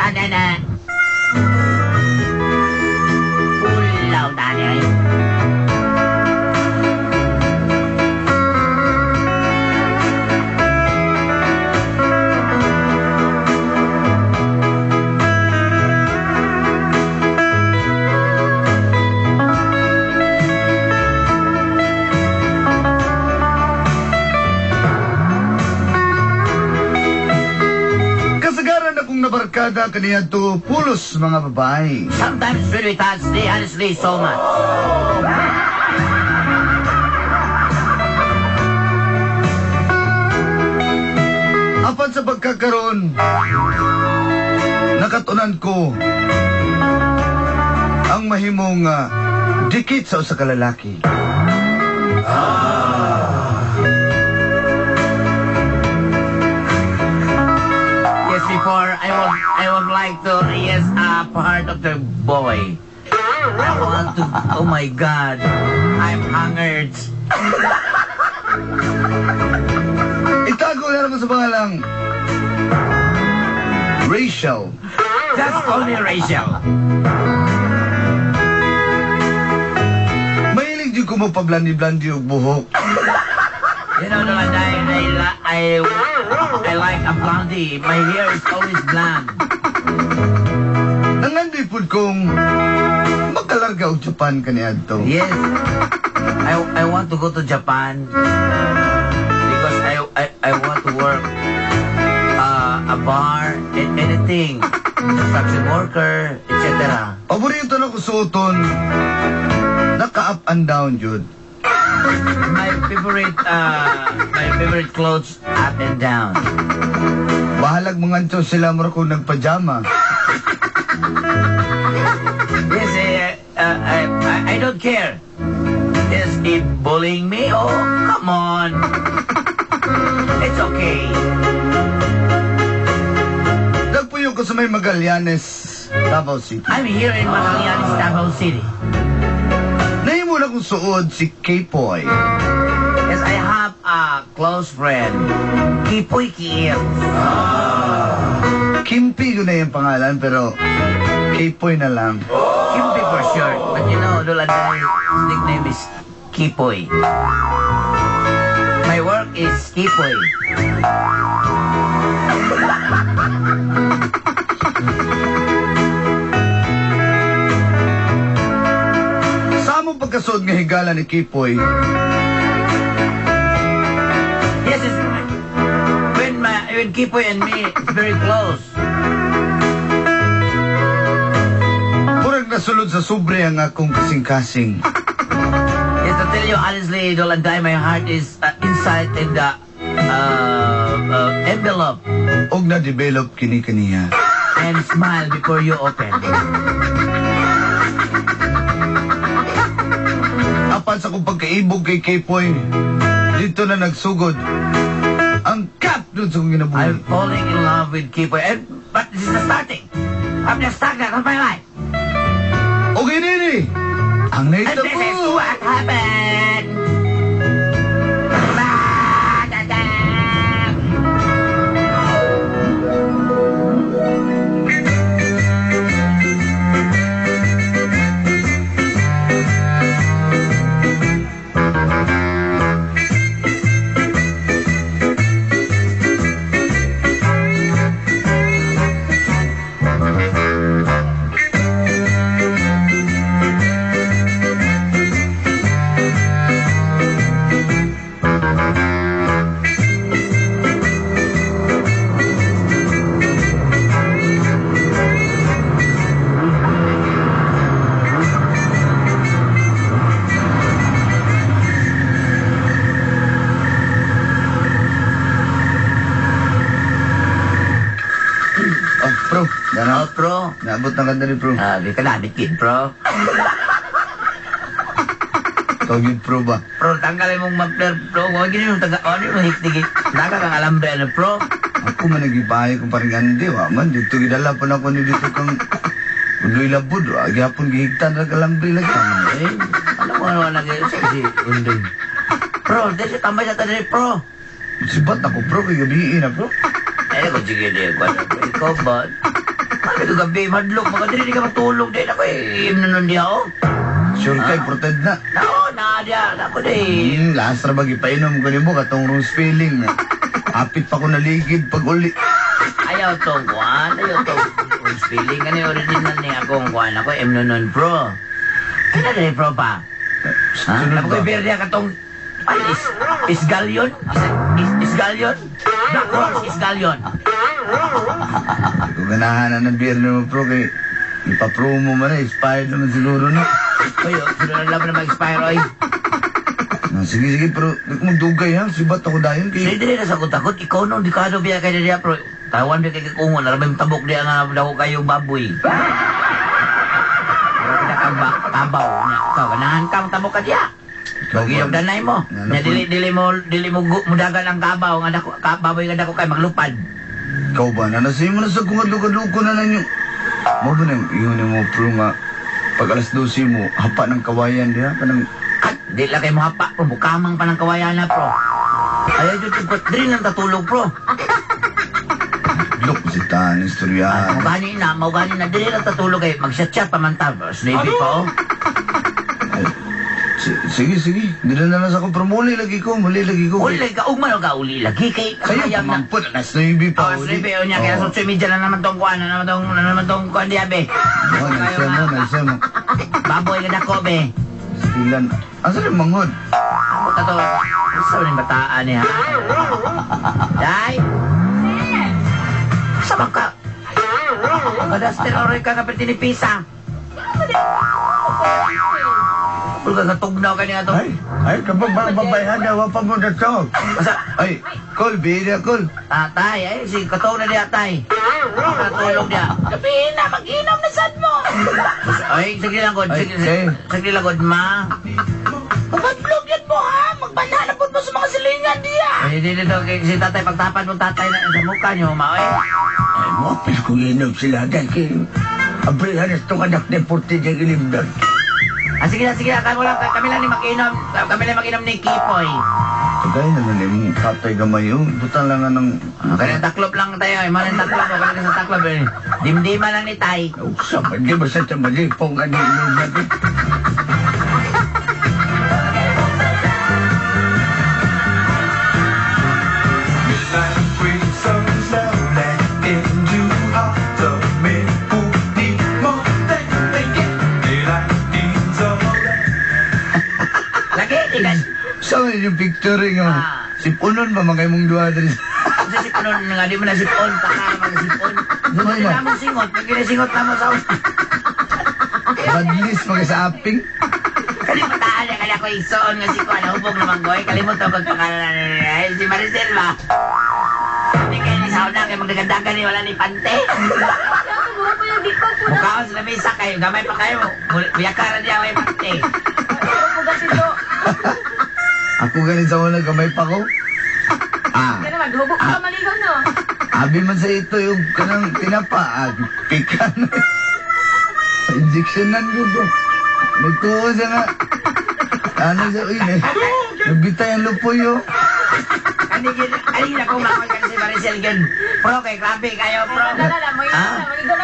Tanana. Pulaw, tanay. Nabarkada kaniya to pulos mga babae. Sometimes when we touch, they honestly so much. Apan sa pagkakaroon, nakatunan ko ang mahimong dikit sa usa ka lalaki. Before I would like to raise a part of the boy. I want to. Oh my God, I'm hungered. Itago na naman sa pangalang Rachel. Just only Rachel. Mahilig di ko mo pa-blandi-blandi og buhok. You know, I like a blondie. My hair is always blonde. Nangandoy pud kong makalarga og Japan kaniadto. Yes, I want to go to Japan because I want to work a bar, anything, construction worker, etc. Paborito na ko suoton, naka-up and down jud. My favorite clothes up and down. Bahalag mga sila mo kung nagpajama. Yes, I don't care. Is he bullying me? Oh, come on. It's okay. Nagpuyo ko sa may Magallanes, Davao City. I'm here in Magallanes, Davao City. Nahimo na kong suod si K-Poy. Yes, I have a close friend. Kipoy Kiir. Kimpi ko na yung pangalan, pero K-Poy na lang. Kimpi for short. But you know, Dolanday, his nickname is Kipoy. My work is Kipoy. Sa among pagkasuod nga higala ni K-Poy, Yes, it's, when Kipoy and me, it's very close. murag nasulod sa sobre ang akong kasing-kasing. Yes, to tell you honestly, Dolanday, my heart is inside in the envelope. Og na-develop kini-kaniya. And smile before you open. Apan sa kong pagkaibog kay K-Poy, dito na nagsugod ang cut doon sa kong ginabuhi. I'm falling in love with Kipoy. But this is the starting. I'm just stagnant of my life. Okay, Nini! Ang And this is naitabo! what happened. Bro, Oh, bro. naabot na ganda ni bro. Di ka na, kid, bro. Tawagin pro ba? Bro, tanggalin mong muffler, bro. Huwag yun yung taga, ano yung higtigit. Naga kang alambre, ano, bro. Ako man nagibahay kung parang andi, wa man. Dito gidala pa na ko ni dito kang uloy labod. Agyapon gihigtan na kalambri lagi. Eh, ano mo lagi si Undoy. Bro, dito tambay sa tanay, bro. Sibat ako bro, kay gabihin na bro. Eh, kung sige niya, ikaw ba? Ano ito gabi, madlok, mga dili ka matulog din ako eh. Nun di ako. Sure kay, protect na. No, na dia, ako din. Last na bagi painom ko ni mo, katong rose feeling na. Apit pa ko naligid pag uli. Ayaw tong kuhan, ayaw tong rose feeling. Ano yung original niya akong kuhan ako, nun pro. Ano na pro pa? Ha? Sunod Ako ba? yung beer niya katong, ay, isgalyon? Isgalyon? Black Rose, isgalyon. Kung ganahan na ng beer mo, bro, kay ipapromo mo na, expired naman siguro na. Uy, sunod na lang na mag-expire, oy. Sige, pero magdugay ha, sibat ako dayon kay... Hindi na sakot-takot, ikaw nung di ka ano biya kayo niya, pro. Tawan biya kayo kungon, narabay tabok diya nga daw kayo baboy. Pero pinakabaw niya. Ikaw, ganahan kang tabok ka diya. Lagi yung danay mo. Nya dili mo mudagan ang kabaw nga dako baboy nga dako kay maglupad. Ikaw ba, nanasay mo na sa kungadlukad-luko na lang yung... Mo ba nang iyon mo, pro nga, pag alas 12 mo, hapa ng kawayan diha, kanang... At di lang kayo mahapa, pro. Bukamang pa ng kawayan na, pro. Ayaw dito, dili nang tatulog, pro. Look, si Tan, istoryahan. Maugani na, dili lang tatulog kayo. Mag-chat-chat pamanta, Sleepy pa, oh. Sige. Hindi na lang ako, pero muli lagi ko. Uli, kaugman o kauli lagi kay Kayo, kakayam na. pamampun, alas 9 pa. Oh, Sleepy, o niya, kaya sa 8:30 na naman tong kuhan, na naman tong kuhan diya, be. Nagsama. Baboy ka dako, be. Silan. Asa rin manghod? Ako ka to. Sa rin bataan niya. Day! Sama ka. Pagkadaster oray ka kapit tinipisa. Pulga katugnaw ka niya to. Ay, kapag babayhan na, wapa mo na to. Asa? Ay, Kol, bihira, Kol. Tay, ay, si katong na niya, tay. Katulog niya. Gabihin na, mag-inom na sad mo. Ay, sige lang, God. Sige lang, God, ma. Mamadlog yan mo, ha? Magbananapot mo sa mga silingan diya. Ay, dito, si tatay, pagtapan mo tatay na sa mukha niyo, ma, eh. Ay, mo, apis kong inom sila dahil kay... Abrihan na itong anak na 40 niyang ilimdan. Sige na, kami lang ni mag-inom. Kami lang mag-inom ni Kipoy. Kagaya naman yung katay gamay yun. Butang lang nga ng... Kaya taklop lang tayo, eh. Malang taklop, kaya sa taklop, eh. Dimdima lang ni Tay. Oh, sama, di ba sa tamali? Pong ano inom natin. So, yung picture nga, sipunon ba mga mong duha dali? Kasi sipunon nga, di mo na sipon, taka mga sipon. Hindi na mo singot, pag ginasingot na mo sa Badlis mga sa aping. Kalimutaan niya, kaya ko isoon nga si Kuan, hubog naman goy, kalimutan ko pagpakalan si Maricel ba? Hindi kayo ni Sauna, kaya magdagandagan ni wala ni Pante. Mukha ko sila may isa kayo, gamay pa kayo, biyakaran niya may Pante. Ako ganin sa una, gamay pa ko. Kaya naman, hubog ka maligaw, no? Abi man sa ito yung kanang tinapa. Pikan. Injectionan ko bro. Nagtuo siya nga. Ano siya, uy, nagbitay ang lupoy yun. Kanina ko makawal ka si Maricel yun. Pro, kay grabe kayo, pro.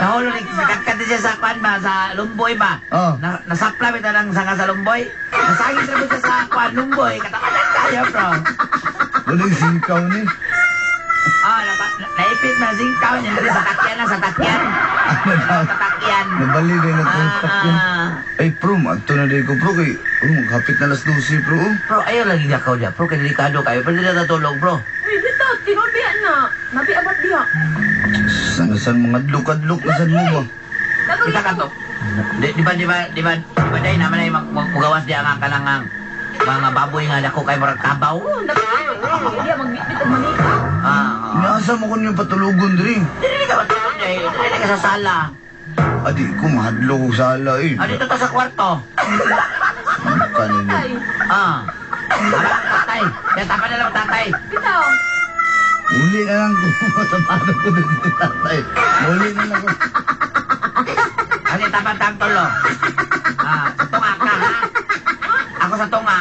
Nahulog, nagkakati siya sa kwan ba, sa lumboy ba? Oh. Nasapla bita ng sanga sa lumboy. Nasagin sa siya sa kwan lumboy. Katapatan kayo, pro. Walang singkaw ni. Naipit na singkaw niya. Sa takyan na, sa takyan. Sa takyan. Nabali din na itong takyan. Ay, pro, magto na din ko, pro. Kay, maghapit na alas 12, pro. Pro, ayaw lagi gakaw niya, pro. Kaya delikado kayo. Pero hindi na natulog, pro. Uy, dito, tinulbihan na. Nabi-abat diha. Saan mga adlok-adlok na saan mo ba? Kita ka to. Di ba, day naman ay magawas di ang kalangang mga baboy nga dako kay marag kabaw. Oo, nabi-abat diha. Magbitbit ang manika. Inaasa mo kung yung patulugon din. Hindi ka matulog niya eh. Hindi ka sa sala. Adi ko, mahadlo ko sa ala eh. Dito to sa kwarto. Kanin Tay, yun. Harap ang tatay. Kaya tapan na lang tatay. bitaw. Uli na lang ko. Matapano ko din si tatay. Uli na lang ko. Kasi tapan tang tulo. Sa tunga ka ha. Ako sa tunga.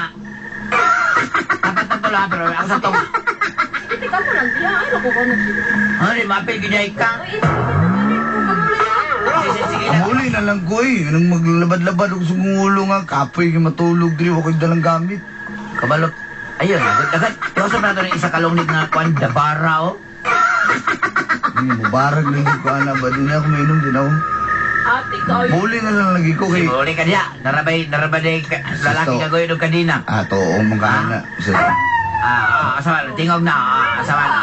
Tapan tang tulo ha, pero ako sa tunga. Hindi ka mo lang diha. Ay, naku, kung nagsigaw. Hindi, mapil ginay ka. Uy, ito, ito, ito, ito, ito, ito, Sige na. Muli na lang ko eh. Nang maglabad-labad ako sa kong ulo nga, kapoy ka matulog diri, ako dalang gamit. Kabalot. Ayun, agad. Iwasan na ito ng isa kalungnig nga kuan, dabara, oh. Mubarag lang yung kaana ba? Di na ako mainom, din ako. Ate ka, oy. Muli na lang lagi ko kay... Siguri ka diya. Narabay lalaki ka goy doon kanina. Oo, mga kaana. Asawa, tingog na. Asawa na.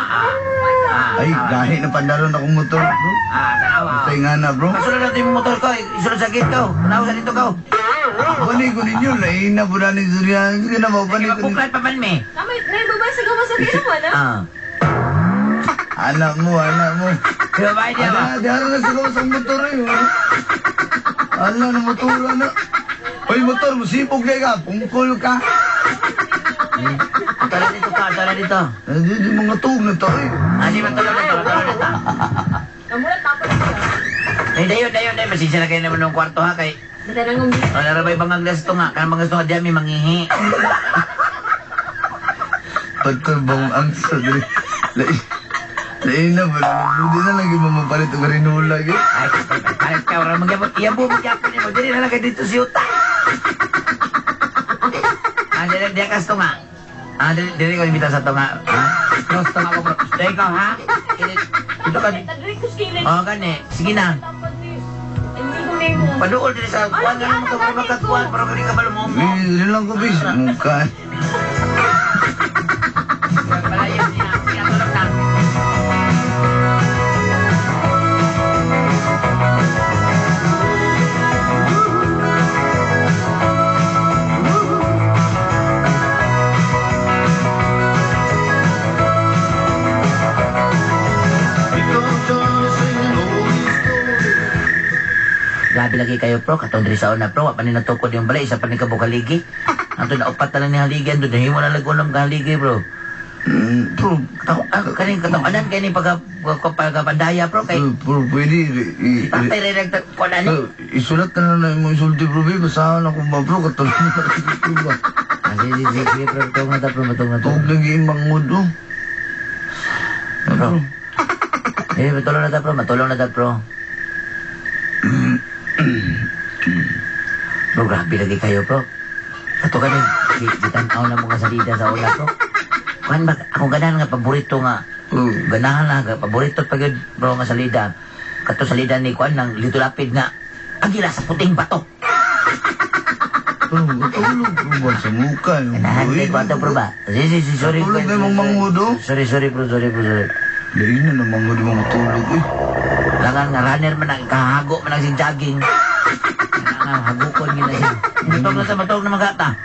Ay, gahi na pandaron akong motor, bro. Tanawa. Tay nga na, bro. Kasunod natin yung motor ko. Isunod sa gate ko. Unaw sa dito ko. Bani ko ninyo, lain na po na ni Surya. Sige na, bani ko ninyo. Puklat pa man, me. Kamay, naibabay sa gawa sa ginawa na. Anak mo. Kaya ba niya ba? Diyan na sa gawa sa motor eh. Ala na motor, anak. Hoy, motor, musipog na ka. Pungkol ka. Tala dito. Di mga tug na to eh. Di ba tala dito. Namulat tapos siya. Dayon. Masisya na kayo naman ng kwarto ha kay. Dito nang umbi. Narabay bang aglas ito nga. Kaya mga gusto nga diyan may mangihi. Pagkabang ang sadri. Lain na ba? Hindi na lagi mamapalit ang rinula. Ay, palit ka. Orang magyabot. Iyabo magyapon niyo. Dili na lang kayo dito si Uta. Diyan kas to nga. Dili ko imbita sa to nga. Cross to nga ko. Dahil ka ha? Ito ka. Tadrik ko skillet. Gani. Sige na. Hindi ko na mo. Paduol din sa kuwan. Ganun mo ito para magkakuwan. Para kani ka malo mo. Hindi lang ko, bis. Mukha. Palayan niya. Pinatulog na. Grabe lagi kayo, bro. Katong diri sa una, bro. Wa pa ni natukod yung balay. Isa pa ni kabukaligi. Ato na upat na lang ni haligan. Doon na himo na lagunom ka haligi, bro. Bro, Kaning katawanan kayo ni pagkapandaya, bro. Kay bro, pwede. patay rin nagtakuan. Isulat na lang mo isulti, bro. Basahan ako ba, bro? Katulog na rin ba? Sige, bro. Matong na ta, bro. Matong na ta. Tawag lagi imang mood, oh. Bro. Matulong na ta, bro. Matulong na ta, bro. Bro, grabe lagi kayo, bro. Ato ka rin. Gitanaw na mga salida sa una, bro. Kuhan ba? Akong ganahan nga, paborito nga. Ganahan nga, paborito pag yun, bro, nga salida. Kato salida ni Kuhan ng Lito Lapid nga. Agila sa puting bato. Bro, matulog, bro, ba? Sa mukha. Ganahan ni Kuhan to, bro, ba? Sorry. Matulog na yung mangmud, oh. Sorry, bro. Lain na ng mangmud yung matulog, eh. Langan nga runner man ang kahago man ang si jogging. Langan hagukon gina siya. Matog na magata.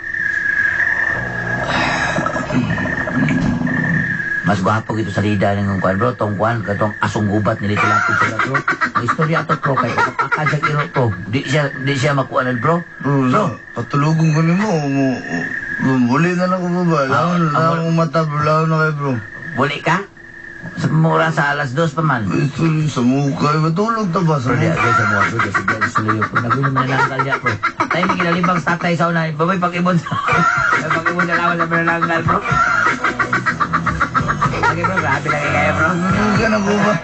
Mas gwapo gito sa lida ng kuan, bro. Tong kuan katong asong gubat ni Lito Lapid sila, bro. Ang istorya ato, bro, kay kapakad sa kiro, bro. Di siya makuanan, bro. Bro, patulogong ko ni mo. Buli na lang ko ba? Laon ang mata, bro. Laon na kayo, bro. Buli ka? Sa mura sa alas 2 pa man. Ito rin sa mukha. Matulog na ba sa Bro, di mukha? agay sa mga, bro. Sige, suliyo po. Nagulo man ang kalya, bro. Tayo may kinalibang sa tatay sa una. Babay pag-ibon sa... Pag-ibon sa lawan sa manananggal, bro. Lagi, bro. Grabe lagi kayo, bro. Matulog ka na po ba?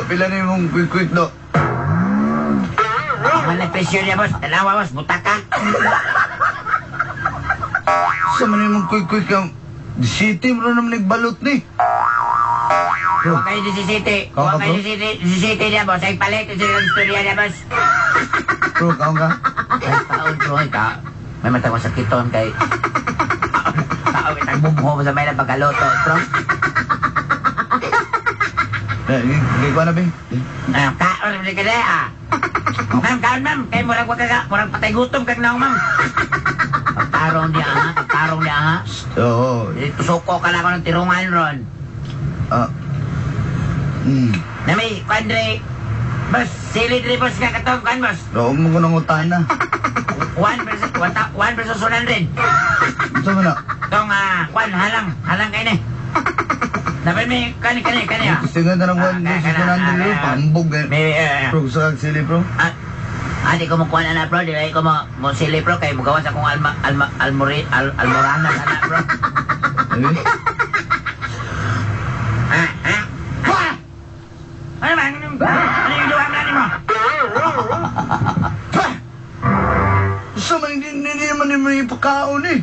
Pila na yung quick do. Ang nag-pressure niya, boss. Dalawa, boss. Butaka. Sa man yung quick ang... Di city, bro, naman nagbalot ni. Huwag kayo di si City. Huwag kayo di si City niya, boss. Ay palit. Ito yung istorya niya, boss. Bro, kaon ka? Ay, taon, bro. Ay, may matang masakiton kay... Taon, nagbubho mo sa may na pagkaloto, bro. Hindi ko na, be. Kaon, hindi ka na, ah. Ma'am, kaon, ma'am. Kayo murag wag ka, murag patay gutom kag naong, ma'am. Pagtarong niya, ha? Pagtarong niya, ha? Oo. Tusuko ka lang ako ng tirungan ron. Ah. Na may, Padre, Boss, sili diri boss nga katong kan boss. Huwag mo ko ng utana. 1 versus 100. Ito mo na. Tong kwan halang kay ni. Dapat may kani ah. Gusto nga na ng 1 versus 100 yun. Pambog eh. May Bro, gusto kang sili bro? Adi ko mo kuha na bro, di ko mo sili bro kay mugawas akong almorana na bro. Eh? Ano ba? Ano yung luwag na mo? Gusto man, hindi naman yung pagkaon eh.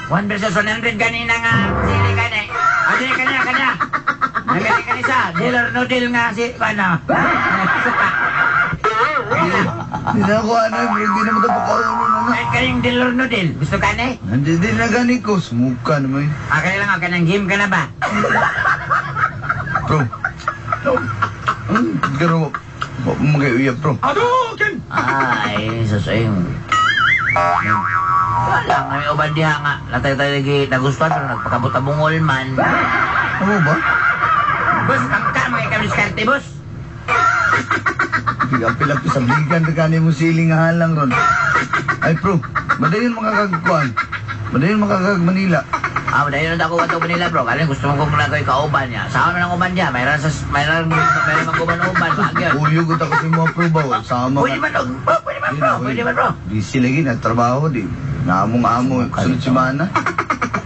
1 versus 100 kanina nga sili kani. Adi kanya. Nagani sa dealer no deal nga si ano. Hindi na ako ano, bro. Hindi naman ito pagkaon na. Kahit kaning dealer no deal. Gusto ka ni? Hindi din na gani ko. Sumuka naman. Kaya lang ako ng game ka na ba? Bro. Pero, mag-iuyab bro. Ay, susayong. Wala nga, may uban diha nga. Latay tayo lagi nagustuhan pero nagpakabutabungol man. Ano ba? Bus, tangka mga ikamiskarte, bus. Pila-pila sa bigan na gani mo siling halang ron. Ay bro, madayon makakagkuhan. Madayon makakag Manila. Dahil na ako ato nila bro. Kaya gusto mo kong nagawin kauban niya. Sama na ng uban niya. Mayroon mag-uban-uban. Bagyan. Uyog ko si mga pro ba? Sama Pwede man bro. Pwede man bro. Busy lagi na trabaho di. Naamong-amo sunod si Mana.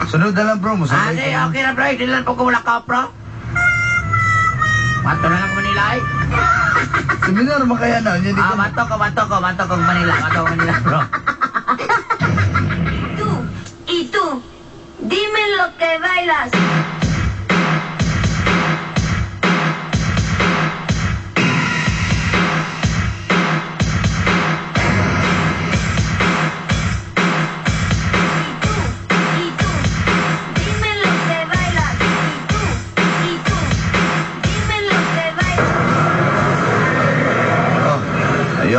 Sunod na lang bro, masabay Ate, ka. okay na bro. Hindi lang po kumula ka bro. Mato na lang Manila eh. Seminar makaya na. Hindi ko. Mato ko Manila. Mato ko Manila bro. Y tú, dime lo que bailas. Y tú, dime lo que bailas. Y tú, dime lo que bailas. Oh,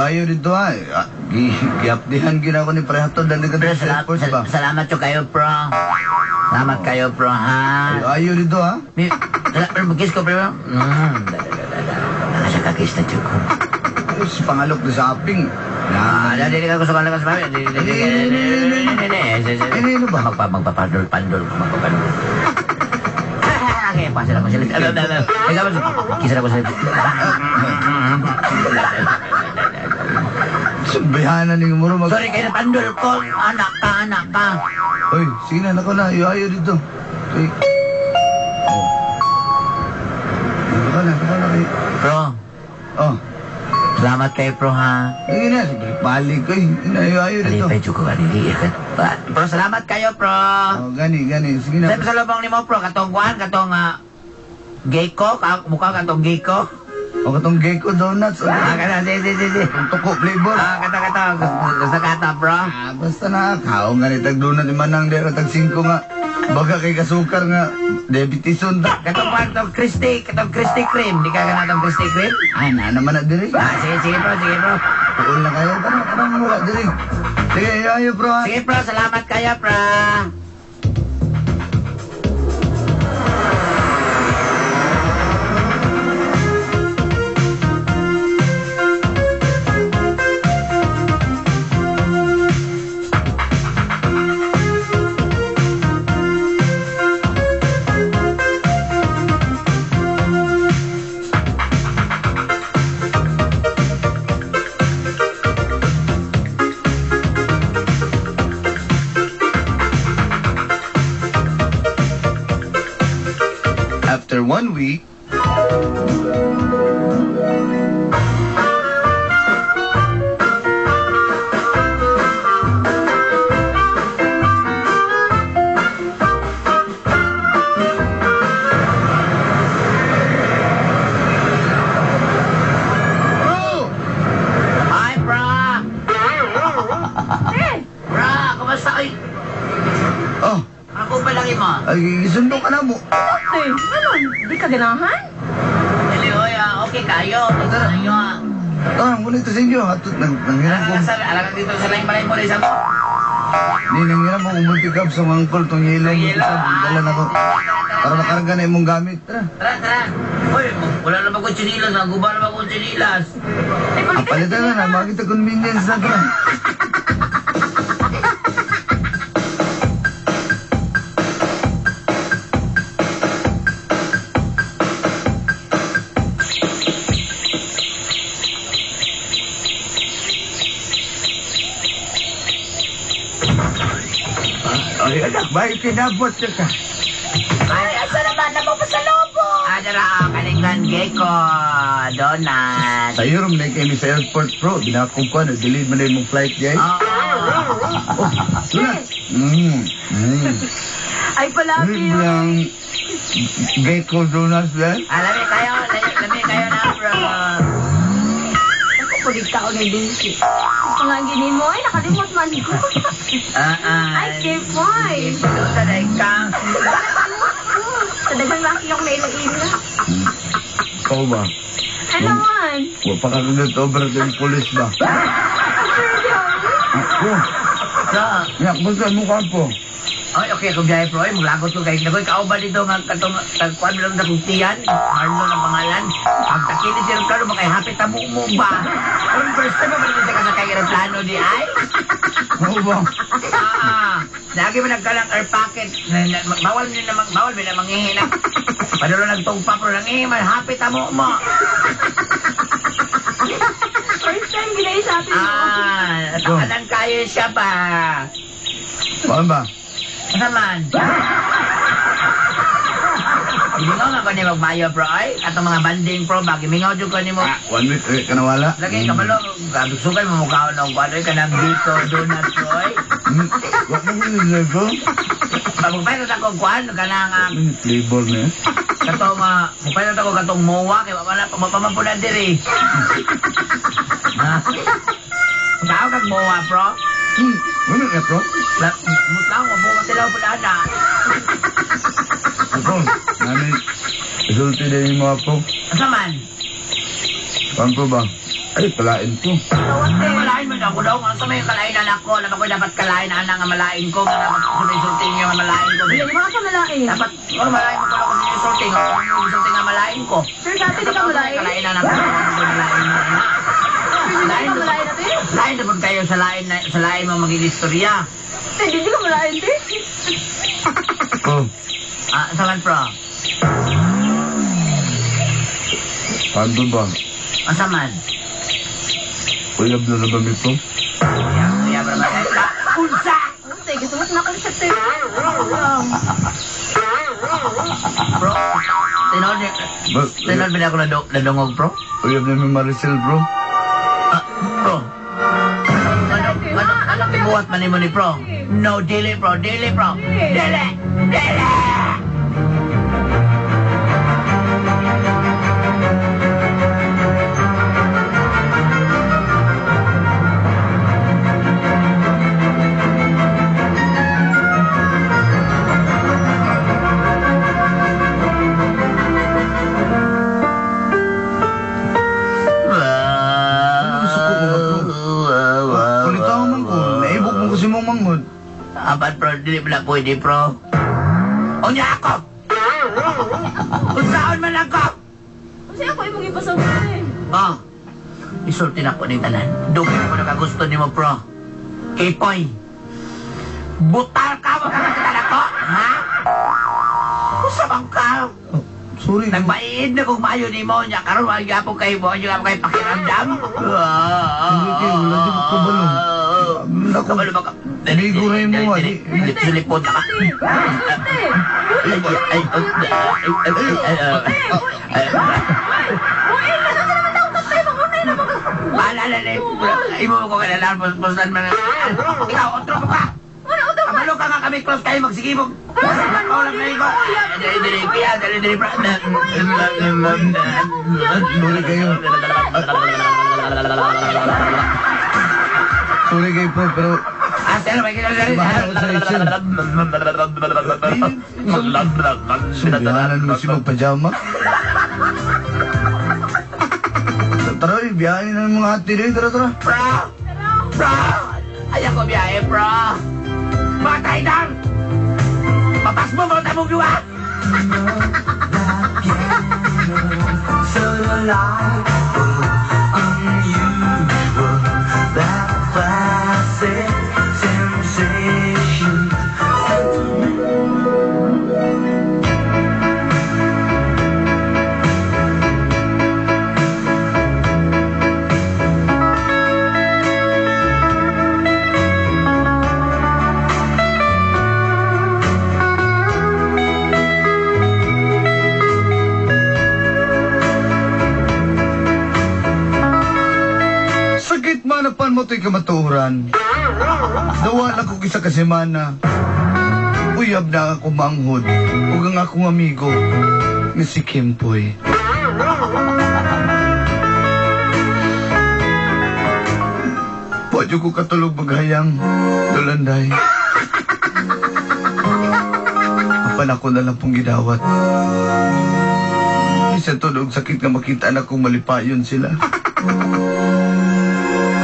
ayaw dito ha. Giapdihan gina ko ni Prehato dali ka Bro, sa airport ba? salamat ko kayo bro. Salamat kayo bro ha. Ayaw dito ha. Mag-kiss ko bro. Nakasya ka-kiss na tiyo ko. Si pangalok na shopping. Dali ka gusto ka lang sa bahay. Ano ba? Magpapandol. Kaya pa sila ko sila. Ikaw ba? Kiss na ko sila. Sabihanan ni mo mag... Sorry kayo na pandol ko. Anak ka. Uy, sige na, nako na. Ayaw dito. Okay. Oh. Nako na kayo. Bro, Oh. salamat kayo bro ha. Sige na, balik ko eh. Ayaw dito. Alipay ko kanili. Bro, salamat kayo bro. Oh, gani. Sige na. Sa lubang ni mo bro, katong gecko, mukha katong gecko. O katong Gecko Donuts. Kata, si. Tuko flavor. Kata, gusto kata bro. Basta na, kaong nga ni tag donut ni Manang dera tag 5 nga. Baga kay kasukar nga. Diabeteson ta. Katong Christy cream. Di ka ganatong Christy cream? Ay, na naman na diri. Sige bro. Tuol na kayo. Parang wala diri. Sige, ayaw bro. Sige bro, salamat kayo bro. After 1 week, Hi bro. Bro, kumusta kayo? oh, Ako ba lagi mo? ay, sundo ka na mo. Ano? Di ka ganahan? Dali, oy, okay kayo. Ito na nyo. Muna ito sa inyo. Atot, nanghiram ko. Alam dito sa laing balay mo rin sa mo. Hindi, nanghiram ko multi-cup sa mangkol. Itong yellow mo sa dala na ko. Para makarga na imong gamit. Tara. Tara. Uy, Wala naman ko chinilas. Naguba naman ko chinilas. Palitan na na, makita convenience na to. Ay, anak, bakit kinabot ka ka? Ay, asa naman na mo pa sa lobo? Adara, kalingan geko. Donut. Sa Europe, na kayo sa airport, bro. Binakong ko, nag-delete mo na yung flight, guys. Oo. Donut. Ay, palagi Ano yun. yung gecko donuts, yan? Lami kayo na, bro. Ako, paligta ko na yung dinsi. Pangaginin mo, ay, nakalimot man ko. Ay, K5. Sanay ka. Sa dagang laki yung naila-ila. Ikaw ba? Ano man? Huwag pa kakagat over ng polis ba? Ako. So, Yak, basta mukha po. Ay, okay, kung dahil pro, maglagot ko kayo. Nagoy, ikaw ba dito nga katong tagkuhan mo lang na kutiyan? Marlon ang pangalan. Pag takilit yung klaro, makahapit na mo ba? Ang first time mo ba ka sa kayo plano di ay? Oo ba? Lagi mo nagkalang air pocket. Bawal mo na manghihinap. Padalo nagtungpa pro lang hapit na mo. First time ginay sa atin mo. Takalan kayo siya ba? Paano ba? Naman. Ibingaw nga ba ni magmayo, bro, ay? Atong mga banding, pro, magimingaw dyan ko ni mo. 1 week, ka nawala. Lagi ka malo, gabisugan mo mukha ng kwado, ka ng dito, donut, bro, ay? Huwag mo nilagay ko. Magpahit na akong kwan, ka na nga, Ano flavor na yan? katong, magpahit na ako katong mowa, kaya mapamampunan diri. Tao kag mowa, bro. Ano nga to? Mutlang, mabuka sila po na na. Ako, namin, isulti din yung mga po. Asa man? Paano po ba? Ay, palain ko. Ay, malain mo na ako daw. Asa may kalain na ako? Dapat ko dapat kalain na nga malain ko. Dapat sulting yung malain ko. Hindi mga kamalain. Dapat, malain mo ko lang kung sulting. Sulting nga malain ko. Sir, dati di ka malain. Kalain na ako. Malain mo na. Hindi ka malain natin. Lain na kayo sa lain mo maging istorya. Hindi ka malain, te. Oh, Asa man, pro? paano ba? Asa man? Uyab na ba ito? Kuya, bro, unsa! Te, gusto mo na konsep, te. Bro, tinod ba ako nadungog, bro? Uyab na may Maricel, bro. Bro, ano buhat man mo ni bro? No, dili bro, dili bro. Dili! Dili! Kulitaw man ko. Naibog mo kasi mong manghod. Abat bro, dili pala pwede bro. O niya ako! Unsaon man ako! Kasi ako yung mga ipasabi. Oh, isulti na ko ng tanan. Dugi mo na kagusto ni mo bro. Kipoy. Butal ka mo kakasitan ako, ha? Kusabang ka. Sorry. Nagmaiid na kung maayo ni mo niya. Karoon, wag yapong kayo mo. Yung yapong kayo pakiramdam. Hindi kayo, wala di mo kabalo. Ako, Kabalo ba ka? Naliguray mo, Silipod ka. Maalala na yung imo ko kailangan posan man. Ikaw, otro mo ka. Kabalo ka nga kami close kayo magsigibog. Ako lang na iba. Dali, kaya, dali, bro. sorry kayo. Sorry kayo po, pero Asal may kinagalit. subihanan mo si magpajama. Tara, biyahin na yung mga hati rin. Tara, tara. Bro! Ayaw ko biyahe, bro! Matay lang! Papas mo, mga tabog yung delightful, unusual, that classic sensation. Sakit manapan mo to'y kamaturan. Dawa na ko kisa kasemana. Uyab na ako manghod. Ug ang akong amigo nga si Kimpoy. Wadyo ko katulog maghayang, Dolanday. Apan ako na lang pong gidawat. Isa tunog sakit nga makita na kong malipayon sila.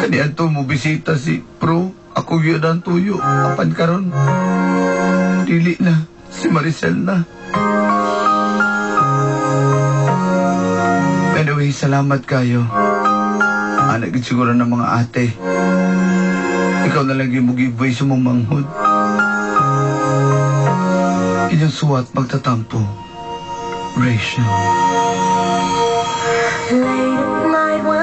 Kanian to mo bisita si Pro. Ako yun ang tuyo. Apan karon. Dili na. Si Maricel na. Anyway, salamat kayo. Anak siguro ng mga ate. Ikaw na lang yung mag-giveaway sa mong manghod. Inyong suwat magtatampo. Rachel. Late at night when